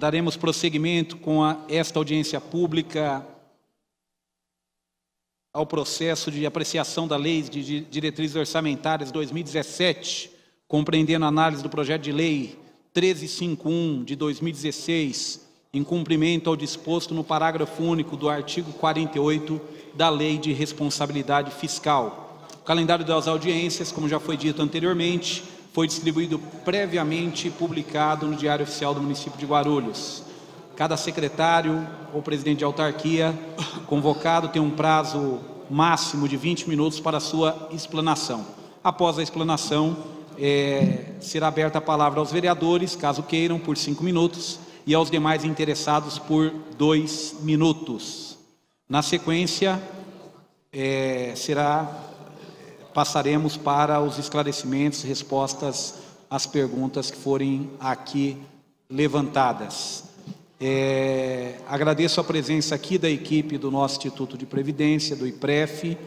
daremos prosseguimento com esta audiência pública ao processo de apreciação da Lei de Diretrizes Orçamentárias 2017, compreendendo a análise do projeto de lei 1351 de 2016, em cumprimento ao disposto no parágrafo único do artigo 48 da Lei de Responsabilidade Fiscal. O calendário das audiências, como já foi dito anteriormente, foi distribuído previamente e publicado no Diário Oficial do município de Guarulhos. Cada secretário ou presidente de autarquia convocado tem um prazo máximo de 20 minutos para a sua explanação. Após a explanação, será aberta a palavra aos vereadores, caso queiram, por 5 minutos, e aos demais interessados por 2 minutos. Na sequência, passaremos para os esclarecimentos, respostas às perguntas que forem aqui levantadas. Agradeço a presença aqui da equipe do nosso Instituto de Previdência, do IPREF,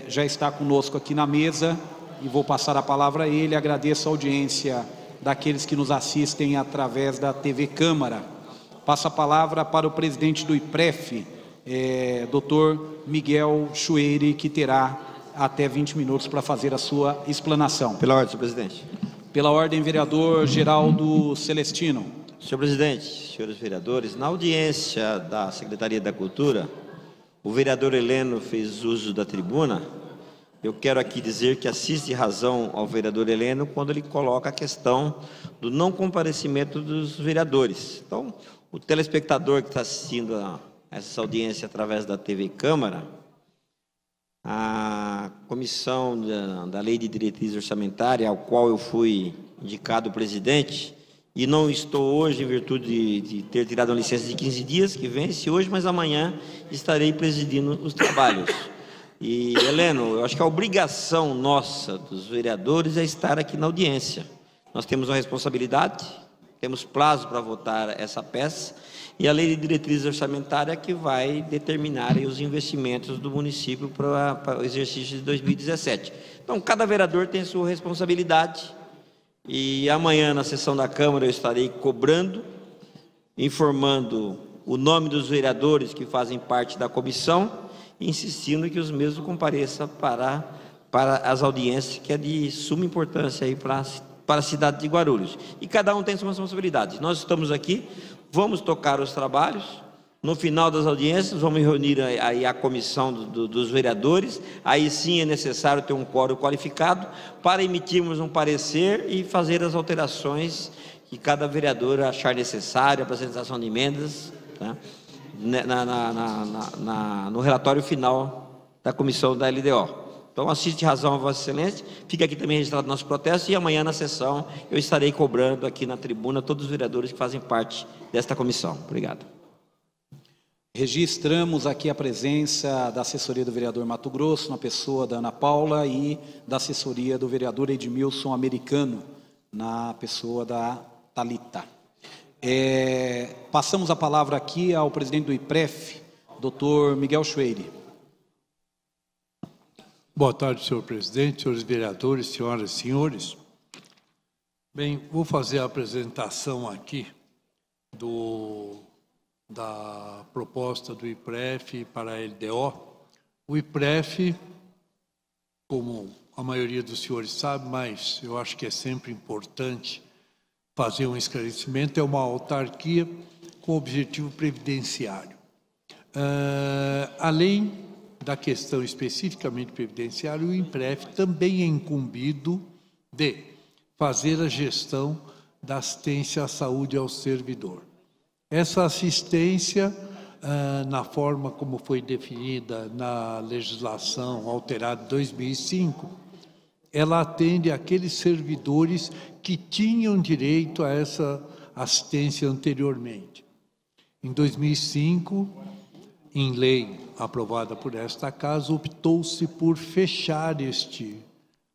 já está conosco aqui na mesa e vou passar a palavra a ele. Agradeço a audiência daqueles que nos assistem através da TV Câmara. Passo a palavra para o presidente do IPREF, doutor Miguel Chueire, que terá até 20 minutos para fazer a sua explanação. Pela ordem, senhor presidente. Pela ordem, vereador Geraldo Celestino. Senhor presidente, senhores vereadores, na audiência da Secretaria da Cultura, o vereador Heleno fez uso da tribuna. Eu quero aqui dizer que assiste razão ao vereador Heleno quando ele coloca a questão do não comparecimento dos vereadores. Então, o telespectador que está assistindo a essa audiência através da TV Câmara, a comissão da Lei de Diretriz Orçamentária, ao qual eu fui indicado presidente, e não estou hoje em virtude de ter tirado uma licença de 15 dias, que vence hoje, mas amanhã estarei presidindo os trabalhos. E, Heleno, eu acho que a obrigação nossa, dos vereadores, é estar aqui na audiência. Nós temos uma responsabilidade, temos prazo para votar essa peça, e a Lei de Diretriz Orçamentária que vai determinar os investimentos do município para o exercício de 2017. Então, cada vereador tem sua responsabilidade, e amanhã, na sessão da Câmara, eu estarei cobrando, informando o nome dos vereadores que fazem parte da comissão, insistindo que os mesmos compareçam para as audiências, que é de suma importância aí para a cidade de Guarulhos. E cada um tem sua responsabilidade. Nós estamos aqui, vamos tocar os trabalhos. No final das audiências, vamos reunir aí a comissão dos vereadores. Aí sim é necessário ter um quórum qualificado para emitirmos um parecer e fazer as alterações que cada vereador achar necessário, apresentação de emendas, tá? No relatório final da comissão da LDO. Então, assiste razão a Vossa Excelência, fica aqui também registrado nosso protesto, e amanhã na sessão eu estarei cobrando aqui na tribuna todos os vereadores que fazem parte desta comissão. Obrigado. Registramos aqui a presença da assessoria do vereador Mato Grosso, na pessoa da Ana Paula, e da assessoria do vereador Edmilson Americano, na pessoa da Thalita. Passamos a palavra aqui ao presidente do IPREF, doutor Miguel Chueire. Boa tarde, senhor presidente, senhores vereadores, senhoras e senhores. Bem, vou fazer a apresentação aqui da proposta do IPREF para a LDO. O IPREF, como a maioria dos senhores sabe, mas eu acho que é sempre importante fazer um esclarecimento, é uma autarquia com objetivo previdenciário. Além da questão especificamente previdenciária, o IPREF também é incumbido de fazer a gestão da assistência à saúde ao servidor. Essa assistência, na forma como foi definida na legislação alterada de 2005, ela atende aqueles servidores que tinham direito a essa assistência anteriormente. Em 2005, em lei aprovada por esta Casa, optou-se por fechar este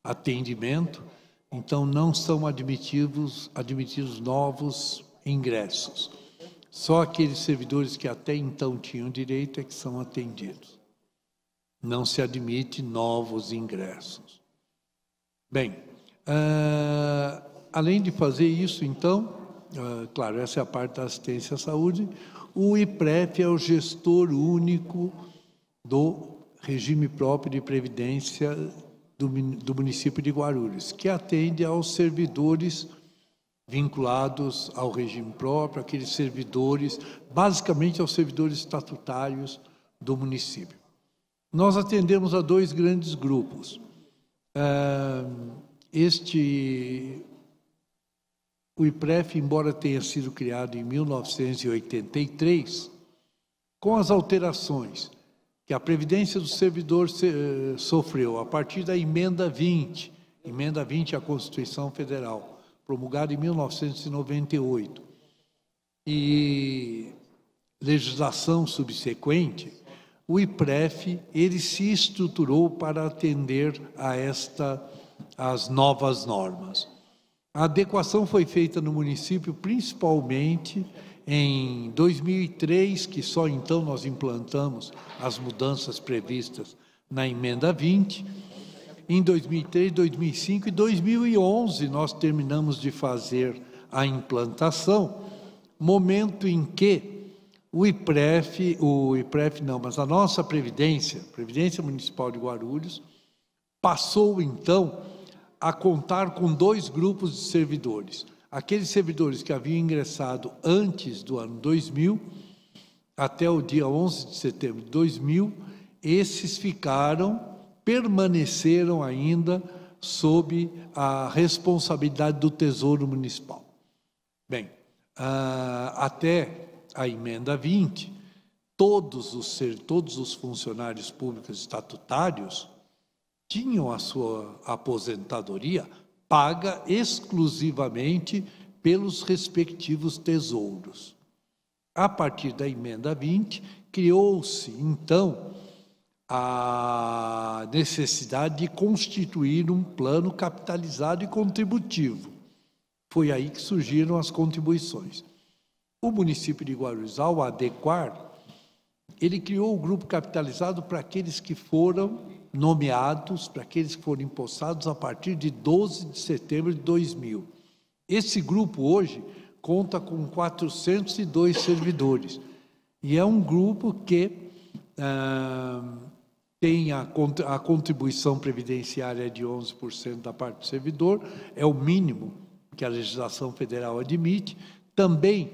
atendimento, então não são admitidos novos ingressos. Só aqueles servidores que até então tinham direito é que são atendidos. Não se admite novos ingressos. Bem, além de fazer isso, então, claro, essa é a parte da assistência à saúde. O IPREF é o gestor único do regime próprio de previdência do município de Guarulhos, que atende aos servidores vinculados ao regime próprio, aqueles servidores, basicamente aos servidores estatutários do município. Nós atendemos a dois grandes grupos. O IPREF, embora tenha sido criado em 1983, com as alterações que a Previdência do Servidor sofreu a partir da Emenda 20 à Constituição Federal, promulgada em 1998, e legislação subsequente, o IPREF ele se estruturou para atender às novas normas. A adequação foi feita no município principalmente em 2003, que só então nós implantamos as mudanças previstas na Emenda 20. Em 2003, 2005 e 2011 nós terminamos de fazer a implantação, momento em que a nossa Previdência Municipal de Guarulhos, passou então a contar com dois grupos de servidores. Aqueles servidores que haviam ingressado antes do ano 2000, até o dia 11 de setembro de 2000, esses permaneceram ainda sob a responsabilidade do Tesouro Municipal. Bem, até a Emenda 20, todos os funcionários públicos estatutários tinham a sua aposentadoria paga exclusivamente pelos respectivos tesouros. A partir da Emenda 20, criou-se, então, a necessidade de constituir um plano capitalizado e contributivo. Foi aí que surgiram as contribuições. O município de Guarulhos, ao adequar, ele criou o grupo capitalizado para aqueles que foram nomeados, para aqueles que foram empossados a partir de 12 de setembro de 2000. Esse grupo hoje conta com 402 servidores e é um grupo que tem a contribuição previdenciária de 11% da parte do servidor, é o mínimo que a legislação federal admite. Também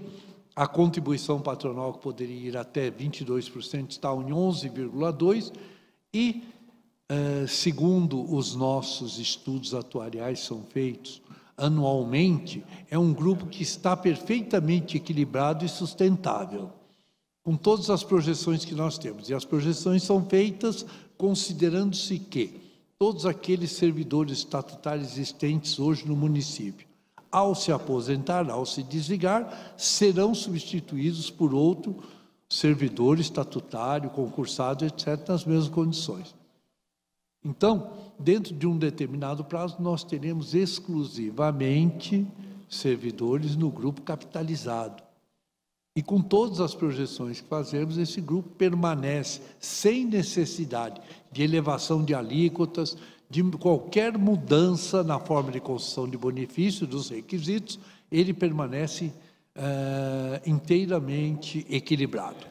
a contribuição patronal, que poderia ir até 22%, está em 11,2%, e segundo os nossos estudos atuariais são feitos anualmente, é um grupo que está perfeitamente equilibrado e sustentável, com todas as projeções que nós temos. E as projeções são feitas considerando-se que todos aqueles servidores estatutários existentes hoje no município, ao se aposentar, ao se desligar, serão substituídos por outro servidor estatutário, concursado, etc., nas mesmas condições. Então, dentro de um determinado prazo, nós teremos exclusivamente servidores no grupo capitalizado. E com todas as projeções que fazemos, esse grupo permanece sem necessidade de elevação de alíquotas, de qualquer mudança na forma de concessão de benefício, dos requisitos, ele permanece inteiramente equilibrado.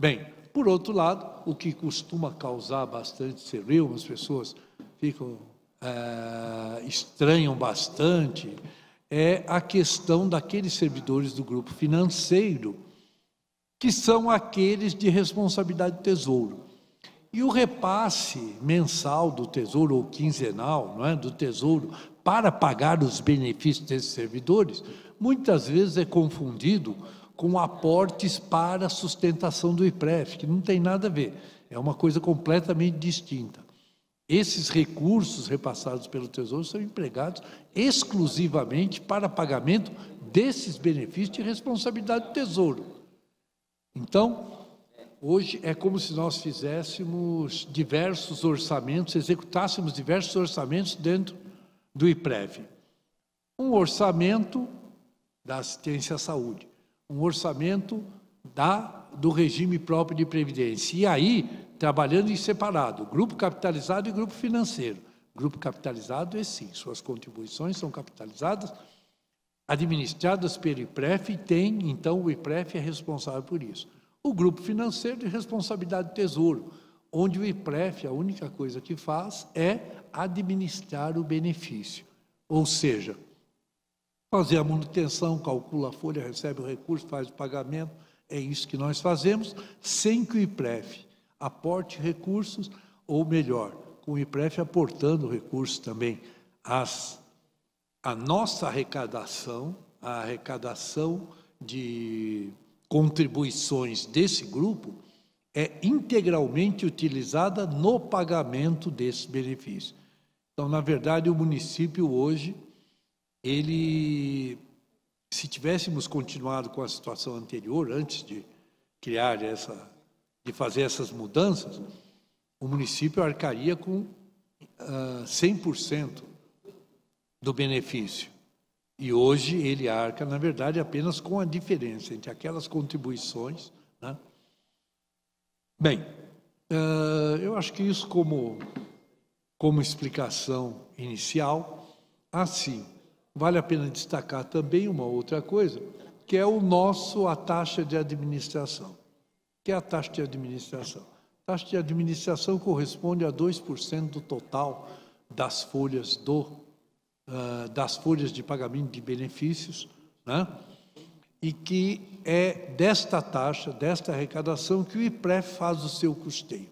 Bem, por outro lado, o que costuma causar bastante cerril, as pessoas estranham bastante, é a questão daqueles servidores do grupo financeiro, que são aqueles de responsabilidade do Tesouro. E o repasse mensal do Tesouro, ou quinzenal, não é, do Tesouro, para pagar os benefícios desses servidores, muitas vezes é confundido com aportes para a sustentação do IPREF, que não tem nada a ver, é uma coisa completamente distinta. Esses recursos repassados pelo Tesouro são empregados exclusivamente para pagamento desses benefícios de responsabilidade do Tesouro. Então, hoje é como se nós fizéssemos diversos orçamentos, executássemos diversos orçamentos dentro do IPREF. Um orçamento da assistência à saúde, um orçamento do regime próprio de previdência. E aí, trabalhando em separado, grupo capitalizado e grupo financeiro. Grupo capitalizado é sim, suas contribuições são capitalizadas administradas pelo IPREF, e tem, então, o IPREF é responsável por isso. O grupo financeiro de responsabilidade do Tesouro, onde o IPREF, a única coisa que faz é administrar o benefício. Ou seja, fazer a manutenção, calcula a folha, recebe o recurso, faz o pagamento, é isso que nós fazemos, sem que o IPREF aporte recursos, ou melhor, com o IPREF aportando recursos também. A nossa arrecadação, a arrecadação de contribuições desse grupo, é integralmente utilizada no pagamento desse benefício. Então, na verdade, o município hoje, se tivéssemos continuado com a situação anterior, antes de criar de fazer essas mudanças, o município arcaria com 100% do benefício. E hoje ele arca, na verdade, apenas com a diferença entre aquelas contribuições, né? Bem, eu acho que isso como explicação inicial. Assim, vale a pena destacar também uma outra coisa, que é a taxa de administração. O que é a taxa de administração? A taxa de administração corresponde a 2% do total das folhas de pagamento de benefícios, né? E que é desta taxa, desta arrecadação, que o IPREF faz o seu custeio.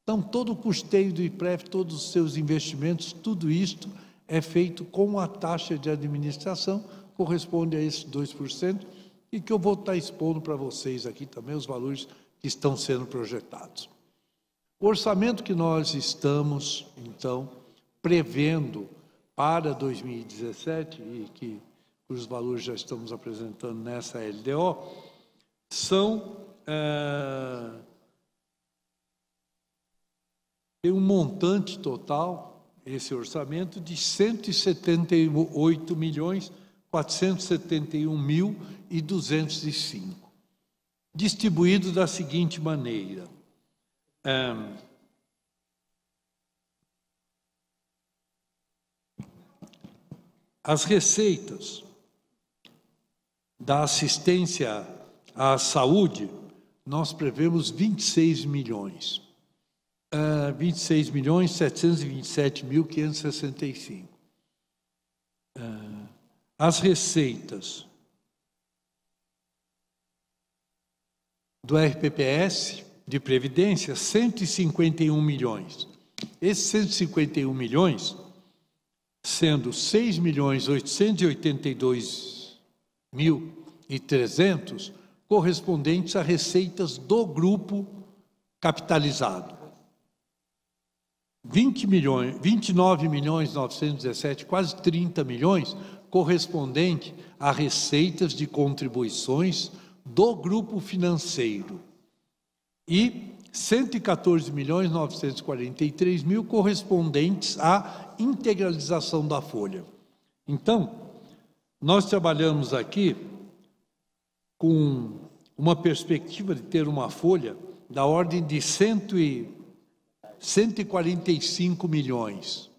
Então, todo o custeio do IPREF, todos os seus investimentos, tudo isto é feito com a taxa de administração, corresponde a esses 2%, e que eu vou estar expondo para vocês aqui também os valores que estão sendo projetados. O orçamento que nós estamos, então, prevendo para 2017, e que os valores já estamos apresentando nessa LDO, tem um montante total, esse orçamento, de 178.471.205, distribuído da seguinte maneira. As receitas da assistência à saúde, nós prevemos 26 milhões. 26.727.565. As receitas do RPPS de Previdência, 151 milhões. Esses 151 milhões, sendo 6.882.300 correspondentes a receitas do grupo capitalizado. 29.917, quase 30 milhões, correspondente a receitas de contribuições do grupo financeiro. E 114.943.000 correspondentes à integralização da folha. Então, nós trabalhamos aqui com uma perspectiva de ter uma folha da ordem de 145 milhões.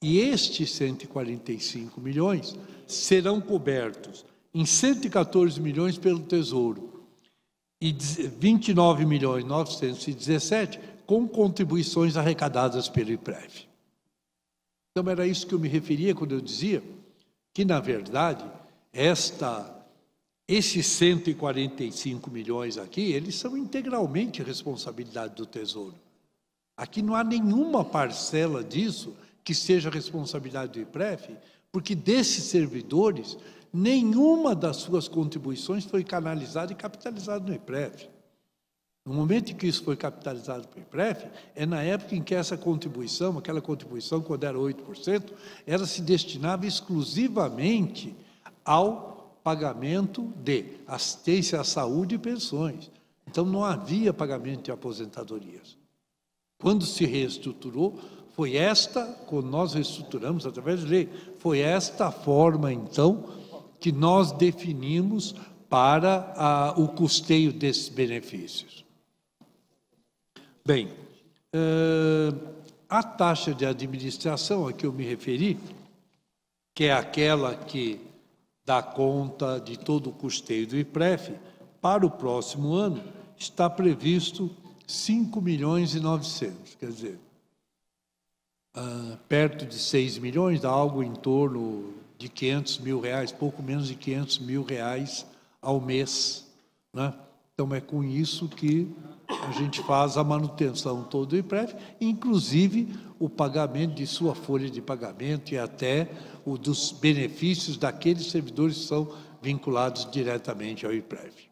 E estes 145 milhões serão cobertos em 114 milhões pelo Tesouro e 29.917 com contribuições arrecadadas pelo IPREF. Então, era isso que eu me referia quando eu dizia que, na verdade, esses 145 milhões aqui, eles são integralmente responsabilidade do Tesouro. Aqui não há nenhuma parcela disso que seja responsabilidade do IPREF, porque desses servidores, nenhuma das suas contribuições foi canalizada e capitalizada no IPREF. No momento em que isso foi capitalizado pelo IPREF, é na época em que essa contribuição, aquela contribuição, quando era 8%, ela se destinava exclusivamente ao pagamento de assistência à saúde e pensões. Então, não havia pagamento de aposentadorias. Quando se reestruturou, quando nós reestruturamos através de lei, foi esta forma, então, que nós definimos para o custeio desses benefícios. Bem, a taxa de administração a que eu me referi, que é aquela que dá conta de todo o custeio do IPREF. Para o próximo ano, está previsto 5.900.000, quer dizer, perto de 6 milhões, dá algo em torno de R$500 mil, pouco menos de R$500 mil ao mês, né? Então, é com isso que a gente faz a manutenção todo do IPREF, inclusive o pagamento de sua folha de pagamento e até o dos benefícios daqueles servidores que são vinculados diretamente ao IPREF.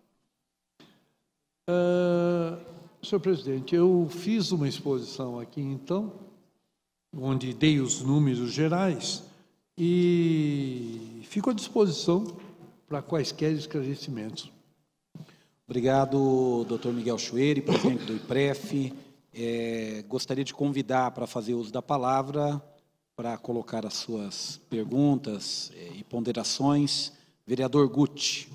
Senhor presidente, eu fiz uma exposição aqui, então, onde dei os números gerais e fico à disposição para quaisquer esclarecimentos. Obrigado, doutor Miguel Chuery, presidente do IPREF. Gostaria de convidar para fazer uso da palavra, para colocar as suas perguntas e ponderações, vereador Guti.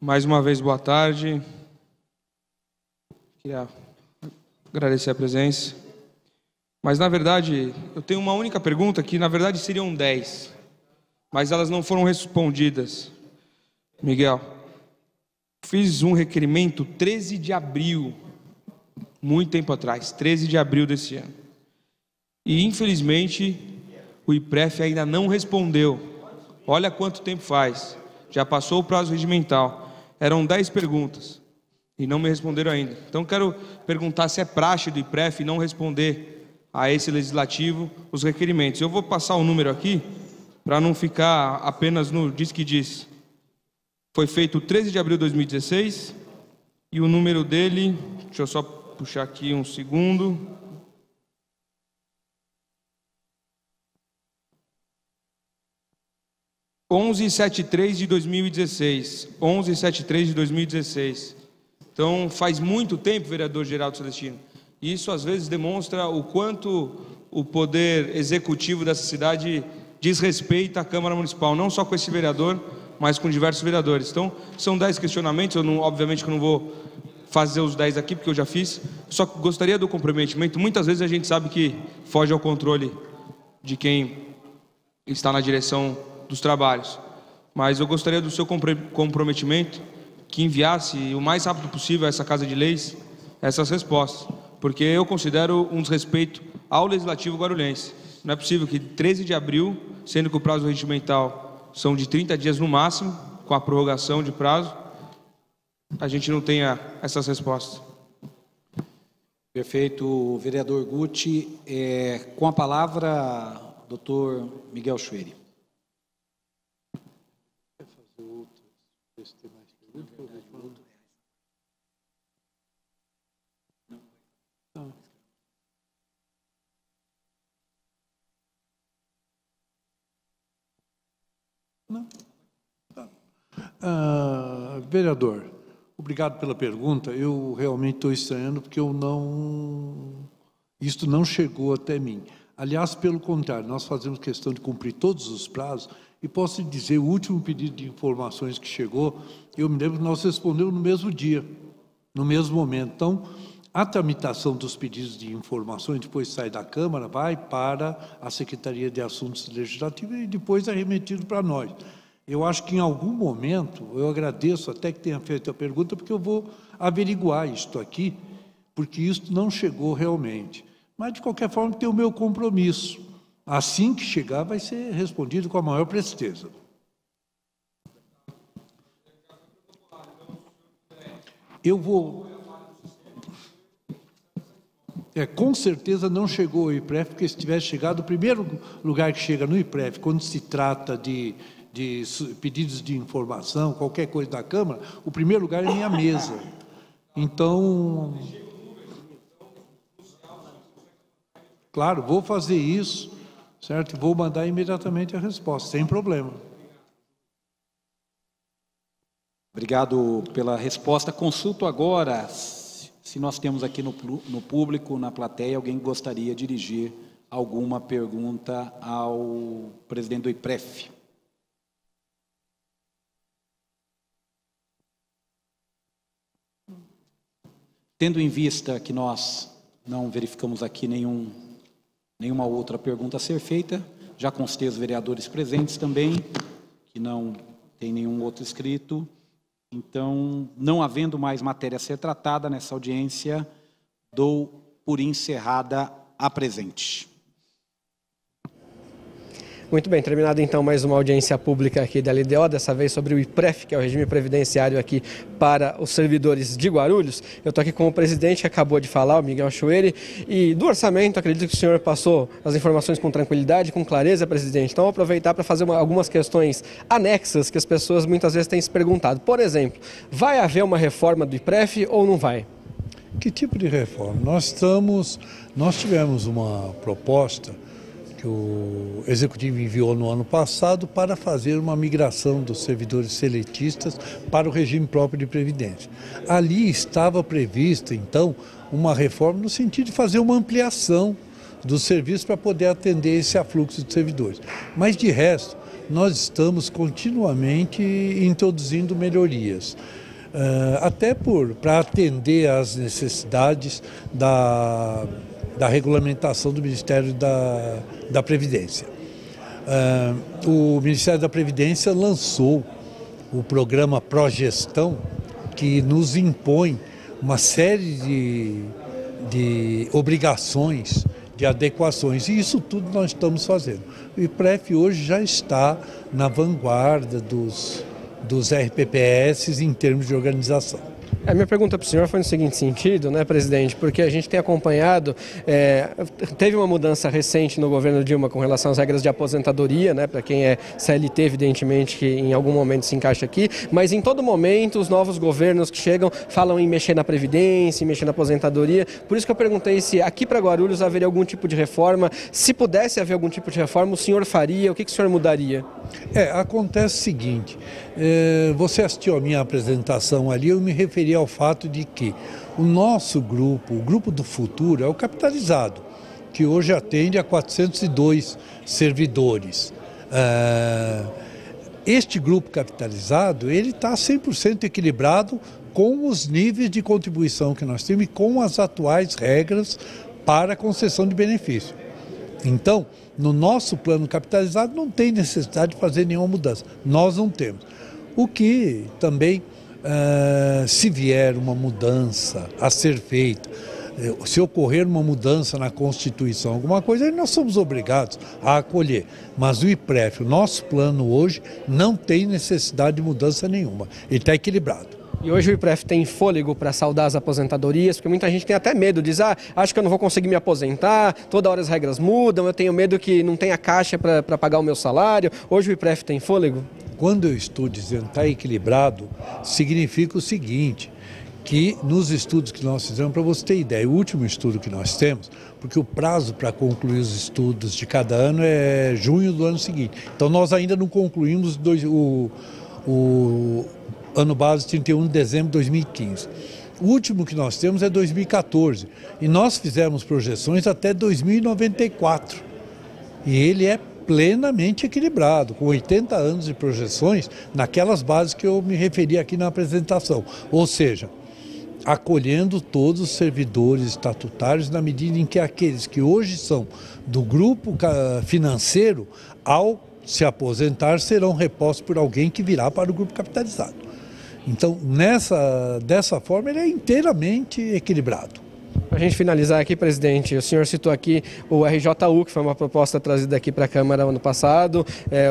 Mais uma vez, boa tarde. Queria agradecer a presença. Mas, na verdade, eu tenho uma única pergunta, que, na verdade, seriam 10. Mas elas não foram respondidas. Miguel, fiz um requerimento 13 de abril, muito tempo atrás, 13 de abril desse ano. E, infelizmente, o IPREF ainda não respondeu. Olha quanto tempo faz. Já passou o prazo regimental. Eram 10 perguntas e não me responderam ainda. Então, quero perguntar se é praxe do IPREF não responder a esse legislativo os requerimentos. Eu vou passar o número aqui para não ficar apenas no diz que diz. Foi feito 13 de abril de 2016 e o número dele, deixa eu só puxar aqui um segundo. (1173) de 2016. 1173 de 2016. Então, faz muito tempo, vereador Geraldo Celestino. E isso, às vezes, demonstra o quanto o poder executivo dessa cidade desrespeita a Câmara Municipal, não só com esse vereador, mas com diversos vereadores. Então, são 10 questionamentos, obviamente que eu não vou fazer os 10 aqui, porque eu já fiz, só que gostaria do comprometimento. Muitas vezes a gente sabe que foge ao controle de quem está na direção dos trabalhos, mas eu gostaria do seu comprometimento que enviasse o mais rápido possível a essa Casa de Leis essas respostas, porque eu considero um desrespeito ao Legislativo guarulhense. Não é possível que 13 de abril, sendo que o prazo regimental são de 30 dias no máximo, com a prorrogação de prazo, a gente não tenha essas respostas. Perfeito, vereador Guti. Com a palavra, doutor Miguel Chuery. Vereador, obrigado pela pergunta. Eu realmente estou estranhando porque isto não chegou até mim. Aliás, pelo contrário, nós fazemos questão de cumprir todos os prazos e posso lhe dizer, o último pedido de informações que chegou, eu me lembro que nós respondemos no mesmo dia, no mesmo momento. Então, a tramitação dos pedidos de informações, depois sai da Câmara, vai para a Secretaria de Assuntos Legislativos e depois é remetido para nós. Eu acho que em algum momento, eu agradeço até que tenha feito a pergunta, porque eu vou averiguar isto aqui, porque isto não chegou realmente. Mas, de qualquer forma, tem o meu compromisso. Assim que chegar, vai ser respondido com a maior presteza. Eu vou... com certeza não chegou ao IPREF, porque se tivesse chegado, o primeiro lugar que chega no IPREF, quando se trata de pedidos de informação, qualquer coisa da Câmara, o primeiro lugar é minha mesa. Então, claro, vou fazer isso, certo? Vou mandar imediatamente a resposta, sem problema. Obrigado pela resposta. Consulto agora se nós temos aqui no público, na plateia, alguém que gostaria de dirigir alguma pergunta ao presidente do IPREF. Tendo em vista que nós não verificamos aqui nenhuma outra pergunta a ser feita, já constei os vereadores presentes também, que não tem nenhum outro inscrito. Então, não havendo mais matéria a ser tratada nessa audiência, dou por encerrada a presente. Muito bem, terminada então mais uma audiência pública aqui da LDO, dessa vez sobre o IPREF, que é o regime previdenciário aqui para os servidores de Guarulhos. Eu estou aqui com o presidente que acabou de falar, o Miguel Chueri, e do orçamento, acredito que o senhor passou as informações com tranquilidade, com clareza, presidente. Então, vou aproveitar para fazer algumas questões anexas que as pessoas muitas vezes têm se perguntado. Por exemplo, vai haver uma reforma do IPREF ou não vai? Que tipo de reforma? Nós tivemos uma proposta que o Executivo enviou no ano passado para fazer uma migração dos servidores seletistas para o regime próprio de Previdência. Ali estava prevista, então, uma reforma no sentido de fazer uma ampliação dos serviços para poder atender esse afluxo de servidores. Mas, de resto, nós estamos continuamente introduzindo melhorias. Até para atender às necessidades da regulamentação do Ministério da Previdência. O Ministério da Previdência lançou o programa Progestão, que nos impõe uma série de obrigações, de adequações, e isso tudo nós estamos fazendo. O IPREF hoje já está na vanguarda dos RPPS em termos de organização. A minha pergunta para o senhor foi no seguinte sentido, né, presidente, porque a gente tem acompanhado, teve uma mudança recente no governo Dilma com relação às regras de aposentadoria, né, para quem é CLT, evidentemente, que em algum momento se encaixa aqui, mas em todo momento os novos governos que chegam falam em mexer na Previdência, em mexer na aposentadoria, por isso que eu perguntei se aqui para Guarulhos haveria algum tipo de reforma, se pudesse haver algum tipo de reforma, o senhor faria, o que o senhor mudaria? Acontece o seguinte, você assistiu a minha apresentação ali, eu me referi ao fato de que o nosso grupo, o Grupo do Futuro, é o capitalizado, que hoje atende a 402 servidores. Este grupo capitalizado, ele está 100% equilibrado com os níveis de contribuição que nós temos e com as atuais regras para a concessão de benefício. Então, no nosso plano capitalizado não tem necessidade de fazer nenhuma mudança. Nós não temos. O que também, se vier uma mudança a ser feita, se ocorrer uma mudança na Constituição, alguma coisa, nós somos obrigados a acolher. Mas o IPREF, o nosso plano hoje, não tem necessidade de mudança nenhuma. Ele está equilibrado. E hoje o IPREF tem fôlego para saldar as aposentadorias, porque muita gente tem até medo, diz, acho que eu não vou conseguir me aposentar, toda hora as regras mudam, eu tenho medo que não tenha caixa para pagar o meu salário. Hoje o IPREF tem fôlego? Quando eu estou dizendo está equilibrado, significa o seguinte, que nos estudos que nós fizemos, para você ter ideia, o último estudo que nós temos, porque o prazo para concluir os estudos de cada ano é junho do ano seguinte. Então nós ainda não concluímos o ano base 31 de dezembro de 2015. O último que nós temos é 2014 e nós fizemos projeções até 2094 e ele é plenamente equilibrado, com 80 anos de projeções naquelas bases que eu me referi aqui na apresentação, ou seja, acolhendo todos os servidores estatutários na medida em que aqueles que hoje são do grupo financeiro, ao se aposentar, serão repostos por alguém que virá para o grupo capitalizado. Então, dessa forma, ele é inteiramente equilibrado. Para a gente finalizar aqui, presidente, o senhor citou aqui o RJU, que foi uma proposta trazida aqui para a Câmara ano passado,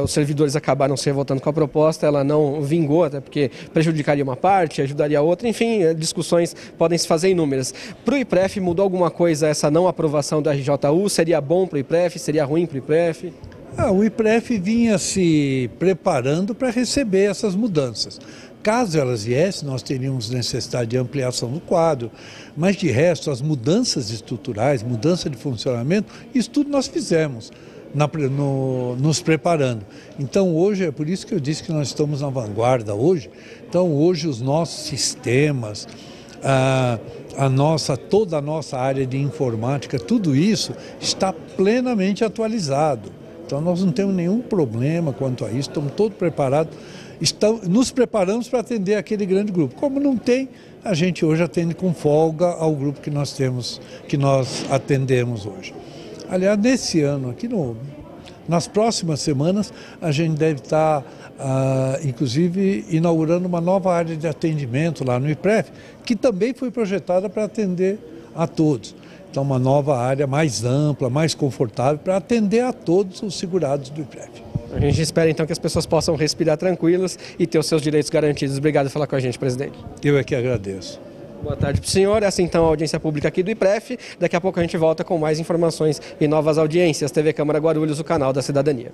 os servidores acabaram se revoltando com a proposta, ela não vingou, até porque prejudicaria uma parte, ajudaria a outra, enfim, discussões podem se fazer inúmeras. Para o IPREF, mudou alguma coisa essa não aprovação do RJU? Seria bom para o IPREF? Seria ruim para o IPREF? O IPREF vinha se preparando para receber essas mudanças. Caso elas viessem, nós teríamos necessidade de ampliação do quadro, mas de resto, as mudanças estruturais, mudança de funcionamento, isso tudo nós fizemos, nos preparando. Então hoje, é por isso que eu disse que nós estamos na vanguarda hoje, então hoje os nossos sistemas, toda a nossa área de informática, tudo isso está plenamente atualizado. Então nós não temos nenhum problema quanto a isso, estamos todos preparados, nos preparamos para atender aquele grande grupo. Como não tem, a gente hoje atende com folga ao grupo que nós atendemos hoje. Aliás, nesse ano aqui, nas próximas semanas, a gente deve estar, inclusive, inaugurando uma nova área de atendimento lá no IPREF, que também foi projetada para atender a todos. Então, uma nova área mais ampla, mais confortável, para atender a todos os segurados do IPREF. A gente espera, então, que as pessoas possam respirar tranquilas e ter os seus direitos garantidos. Obrigado por falar com a gente, presidente. Eu é que agradeço. Boa tarde para o senhor. Essa, então, a audiência pública aqui do IPREF. Daqui a pouco a gente volta com mais informações e novas audiências. TV Câmara Guarulhos, o canal da cidadania.